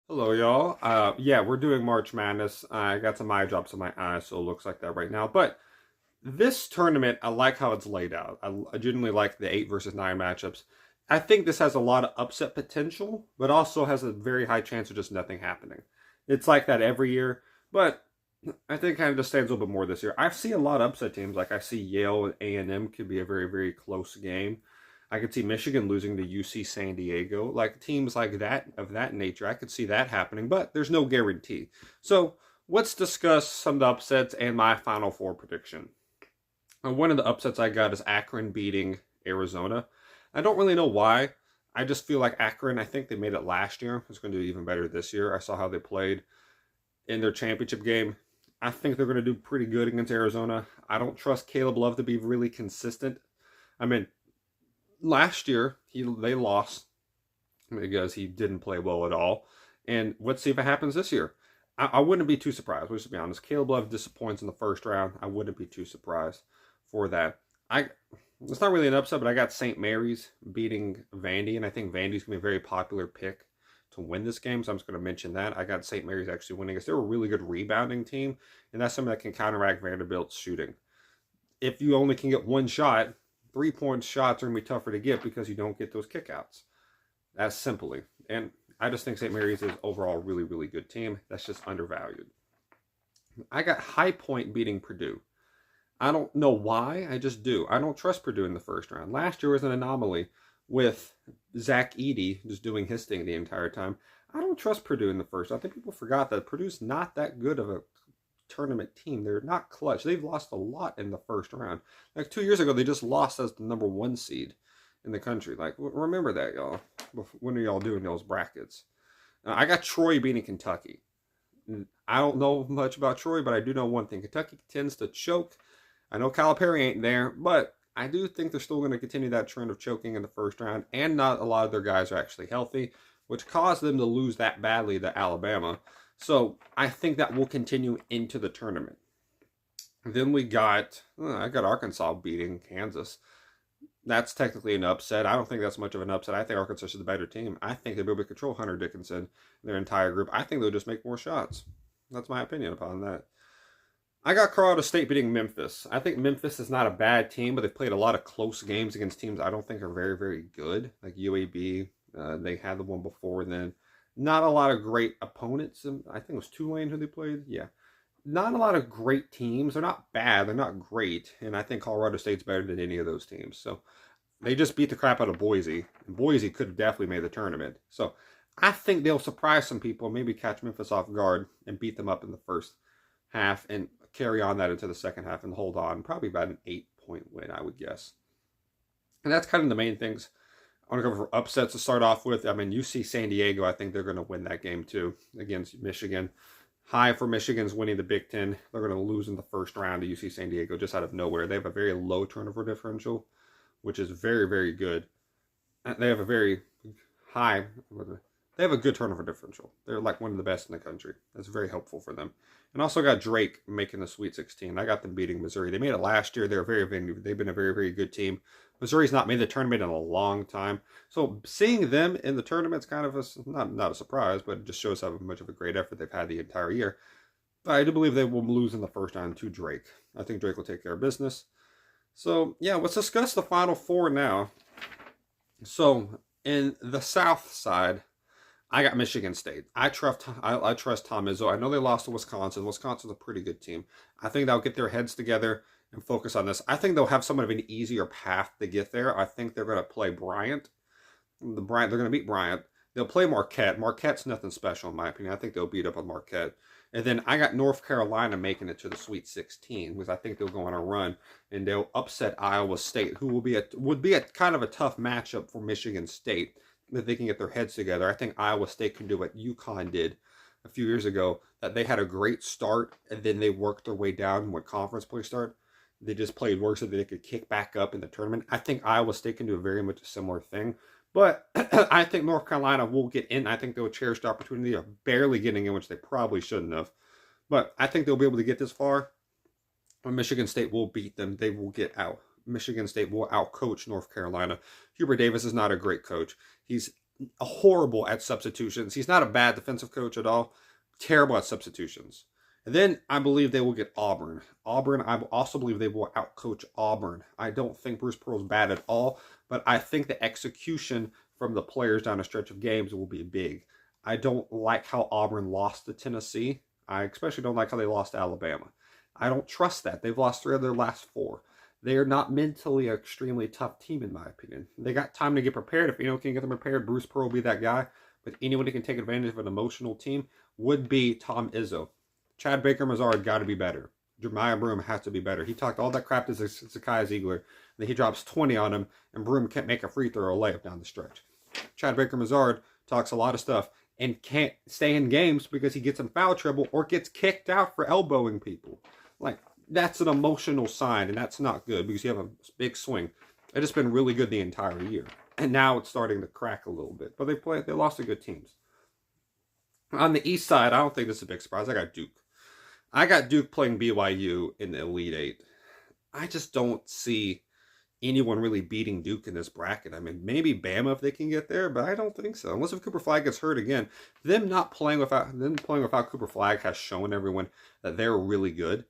Hello, y'all. Yeah, we're doing March Madness. I got some eye drops in my eyes, so it looks like that right now. But this tournament, I like how it's laid out. I genuinely like the 8 versus 9 matchups. I think this has a lot of upset potential, but also has a very high chance of just nothing happening. It's like that every year, but I think it kind of just stands a little bit more this year. I see a lot of upset teams. Like I see Yale and A&M could be a very, very close game. I could see Michigan losing to UC San Diego. Like teams like that of that nature, I could see that happening, but there's no guarantee. So let's discuss some of the upsets and my Final Four prediction. One of the upsets I got is Akron beating Arizona. I don't really know why. I just feel like Akron, I think they made it last year. It's going to do even better this year. I saw how they played in their championship game. I think they're going to do pretty good against Arizona. I don't trust Caleb Love to be really consistent. I mean, last year they lost because he didn't play well at all. And let's see if it happens this year. I wouldn't be too surprised. Let's be honest. Caleb Love disappoints in the first round. I wouldn't be too surprised for that. I It's not really an upset, but I got St. Mary's beating Vandy, and I think Vandy's gonna be a very popular pick to win this game. So I'm just gonna mention that. I got St. Mary's actually winning because they're a really good rebounding team, and that's something that can counteract Vanderbilt's shooting. If you only can get one shot, 3 point shots are gonna be tougher to get because you don't get those kickouts. As simply. And I just think St. Mary's is overall a really, really good team. That's just undervalued. I got High Point beating Purdue. I don't know why. I just do. I don't trust Purdue in the first round. Last year was an anomaly with Zach Edey just doing his thing the entire time. I don't trust Purdue in the first. I think people forgot that Purdue's not that good of a tournament team. They're not clutch. They've lost a lot in the first round. Like 2 years ago, they just lost as the number 1 seed in the country. Like, remember that, y'all. When are y'all doing those brackets? I got Troy beating Kentucky. I don't know much about Troy, but I do know one thing. Kentucky tends to choke. I know Calipari ain't there, but I do think they're still going to continue that trend of choking in the first round, and not a lot of their guys are actually healthy, which caused them to lose that badly to Alabama. So I think that will continue into the tournament. Then I got Arkansas beating Kansas. That's technically an upset. I don't think that's much of an upset. I think Arkansas is the better team. I think they'll be able to control Hunter Dickinson and their entire group. I think they'll just make more shots. That's my opinion upon that. I got Colorado State beating Memphis. I think Memphis is not a bad team, but they've played a lot of close games against teams I don't think are very, very good, like UAB. They had the one before then. Not a lot of great opponents. I think it was Tulane who they played. Yeah, not a lot of great teams. They're not bad. They're not great, and I think Colorado State's better than any of those teams. So they just beat the crap out of Boise, and Boise could have definitely made the tournament. So I think they'll surprise some people, maybe catch Memphis off guard and beat them up in the first half and carry on that into the second half and hold on. Probably about an 8 point win, I would guess. And that's kind of the main things. I want to go for upsets to start off with. I mean, UC San Diego, I think they're going to win that game too against Michigan. High for Michigan's winning the Big Ten. They're going to lose in the first round to UC San Diego just out of nowhere. They have a very low turnover differential, which is very, very good. They have a very high, they have a good turnover differential. They're like one of the best in the country. That's very helpful for them. And also got Drake making the Sweet 16. I got them beating Missouri. They made it last year. They've been a very, very good team. Missouri's not made the tournament in a long time. So seeing them in the tournament's kind of not a surprise, but it just shows how much of a great effort they've had the entire year. But I do believe they will lose in the first round to Drake. I think Drake will take care of business. So yeah, let's discuss the Final Four now. So in the South side, I got Michigan State. I trust Tom Izzo. I know they lost to Wisconsin. Wisconsin's a pretty good team. I think they'll get their heads together and focus on this. I think they'll have somewhat of an easier path to get there. I think they're going to play Bryant. They're going to beat Bryant. They'll play Marquette. Marquette's nothing special in my opinion. I think they'll beat up on Marquette. And then I got North Carolina making it to the Sweet 16 because I think they'll go on a run and they'll upset Iowa State, who would be a kind of a tough matchup for Michigan State that they can get their heads together. I think Iowa State can do what UConn did a few years ago, that they had a great start and then they worked their way down when conference play started. They just played worse so that they could kick back up in the tournament. I think Iowa State can do a very much a similar thing. But I think North Carolina will get in. I think they'll cherish the opportunity of barely getting in, which they probably shouldn't have. But I think they'll be able to get this far. Michigan State will beat them. They will get out. Michigan State will outcoach North Carolina. Hubert Davis is not a great coach. He's horrible at substitutions. He's not a bad defensive coach at all. Terrible at substitutions. And then I believe they will get Auburn. I also believe they will outcoach Auburn. I don't think Bruce Pearl's bad at all, but I think the execution from the players down a stretch of games will be big. I don't like how Auburn lost to Tennessee. I especially don't like how they lost to Alabama. I don't trust that. They've lost 3 of their last 4. They are not mentally an extremely tough team, in my opinion. They got time to get prepared. If anyone can get them prepared, Bruce Pearl will be that guy. But anyone who can take advantage of an emotional team would be Tom Izzo. Chad Baker Mazard got to be better. Jeremiah Broome has to be better. He talked all that crap to Zakai Ziegler. Then he drops 20 on him, and Broome can't make a free throw or layup down the stretch. Chad Baker Mazard talks a lot of stuff and can't stay in games because he gets in foul trouble or gets kicked out for elbowing people. Like, that's an emotional sign, and that's not good because you have a big swing. It has been really good the entire year. And now it's starting to crack a little bit. But they lost to good teams. On the East side, I don't think this is a big surprise. I got Duke. I got Duke playing BYU in the Elite Eight. I just don't see anyone really beating Duke in this bracket. I mean, maybe Bama if they can get there, but I don't think so. Unless if Cooper Flagg gets hurt again. Them playing without Cooper Flagg has shown everyone that they're really good.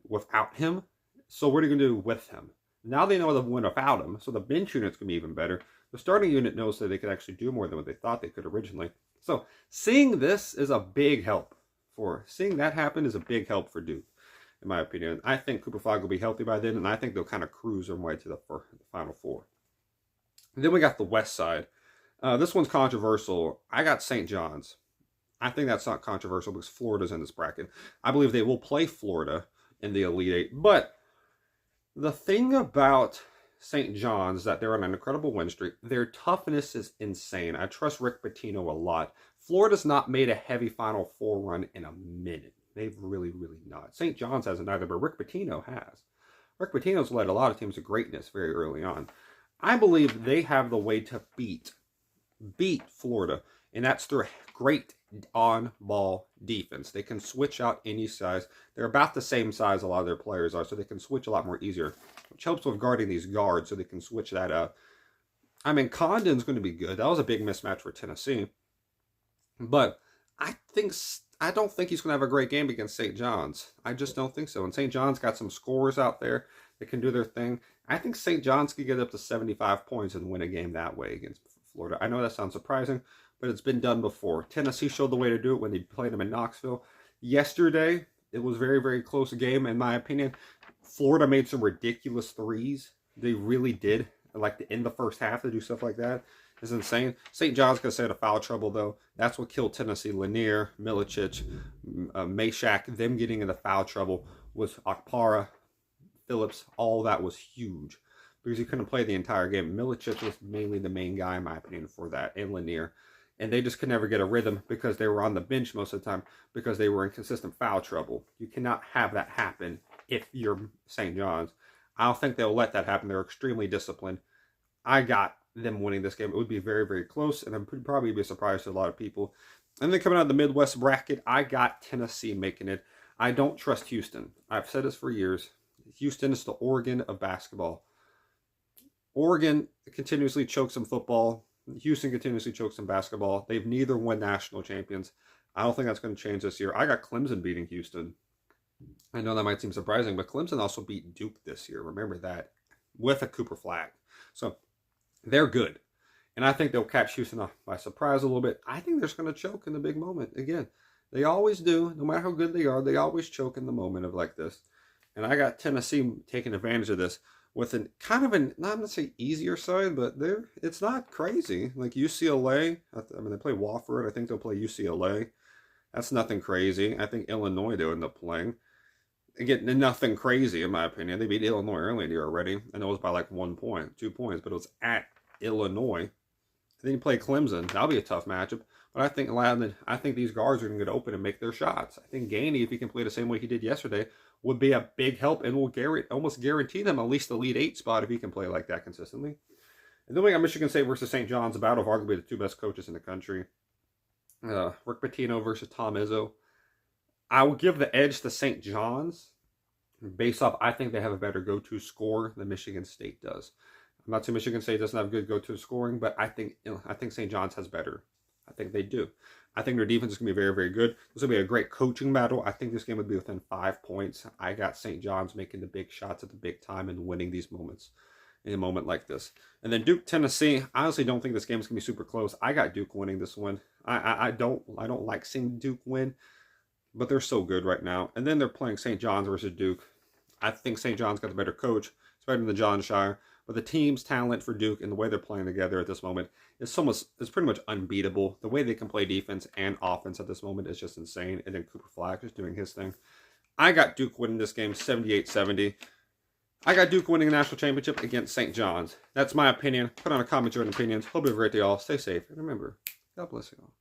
Without him. So what are you going to do with him? Now they know they'll win without him, so the bench unit's going to be even better. The starting unit knows that they could actually do more than what they thought they could originally. So seeing this is a big help. Seeing that happen is a big help for Duke, in my opinion. I think Cooper Flagg will be healthy by then, and I think they'll kind of cruise their way to the Final Four. And then we got the West side. This one's controversial. I got St. John's. I think that's not controversial because Florida's in this bracket. I believe they will play Florida in the Elite Eight. But the thing about St. John's is that they're on an incredible win streak. Their toughness is insane. I trust Rick Pitino a lot. Florida's not made a heavy Final Four run in a minute. They've really, really not. St. John's hasn't either, but Rick Pitino has. Rick Pitino's led a lot of teams to greatness very early on. I believe they have the way to beat Florida, and that's through great on-ball defense. They can switch out any size. They're about the same size a lot of their players are, so they can switch a lot more easier, which helps with guarding these guards so they can switch that up. I mean, Condon's going to be good. That was a big mismatch for Tennessee. But I don't think he's going to have a great game against St. John's. I just don't think so. And St. John's got some scorers out there that can do their thing. I think St. John's could get up to 75 points and win a game that way against Florida. I know that sounds surprising, but it's been done before. Tennessee showed the way to do it when they played them in Knoxville. Yesterday, it was a very, very close game, in my opinion. Florida made some ridiculous threes. They really did. Like in the first half to do stuff like that. It's insane. St. John's going to stay out of foul trouble, though. That's what killed Tennessee. Lanier, Milicic, Meshack, them getting into foul trouble was Okpara, Phillips. All that was huge because he couldn't play the entire game. Milicic was mainly the main guy, in my opinion, for that, and Lanier. And they just could never get a rhythm because they were on the bench most of the time because they were in consistent foul trouble. You cannot have that happen if you're St. John's. I don't think they'll let that happen. They're extremely disciplined. I got them winning this game. It would be very, very close, and it would probably be a surprise to a lot of people. And then coming out of the Midwest bracket, I got Tennessee making it. I don't trust Houston. I've said this for years. Houston is the Oregon of basketball. Oregon continuously chokes in football. Houston continuously chokes in basketball. They've neither won national champions. I don't think that's going to change this year. I got Clemson beating Houston. I know that might seem surprising, but Clemson also beat Duke this year. Remember that. With a Cooper Flagg. So they're good. And I think they'll catch Houston by surprise a little bit. I think they're just going to choke in the big moment. Again, they always do. No matter how good they are, they always choke in the moment of like this. And I got Tennessee taking advantage of this with an kind of an, not going to say easier side, but it's not crazy. Like UCLA, I mean, they play Wofford. I think they'll play UCLA. That's nothing crazy. I think Illinois they'll end up playing. Again, nothing crazy in my opinion. They beat Illinois early in the year already. And it was by like 1 point, 2 points, but it was at Illinois. Then you play Clemson. That'll be a tough matchup. But I think these guards are going to get open and make their shots. I think Gainey, if he can play the same way he did yesterday, would be a big help and will almost guarantee them at least the Elite 8 spot if he can play like that consistently. And then we got Michigan State versus St. John's, a battle of arguably the two best coaches in the country. Rick Pitino versus Tom Izzo. I will give the edge to St. John's based off I think they have a better go-to scorer than Michigan State does. I'm not saying Michigan State doesn't have good go-to scoring, but I think St. John's has better. I think they do. I think their defense is going to be very, very good. This will be a great coaching battle. I think this game would be within 5 points. I got St. John's making the big shots at the big time and winning these moments in a moment like this. And then Duke, Tennessee. I honestly don't think this game is going to be super close. I got Duke winning this one. I don't like seeing Duke win, but they're so good right now. And then they're playing St. John's versus Duke. I think St. John's got the better coach. It's better than John Shire. But the team's talent for Duke and the way they're playing together at this moment is pretty much unbeatable. The way they can play defense and offense at this moment is just insane. And then Cooper Flack is doing his thing. I got Duke winning this game 78-70. I got Duke winning a national championship against St. John's. That's my opinion. Put on a comment your own opinions. Hope you have a great day all. Stay safe. And remember, God bless you all.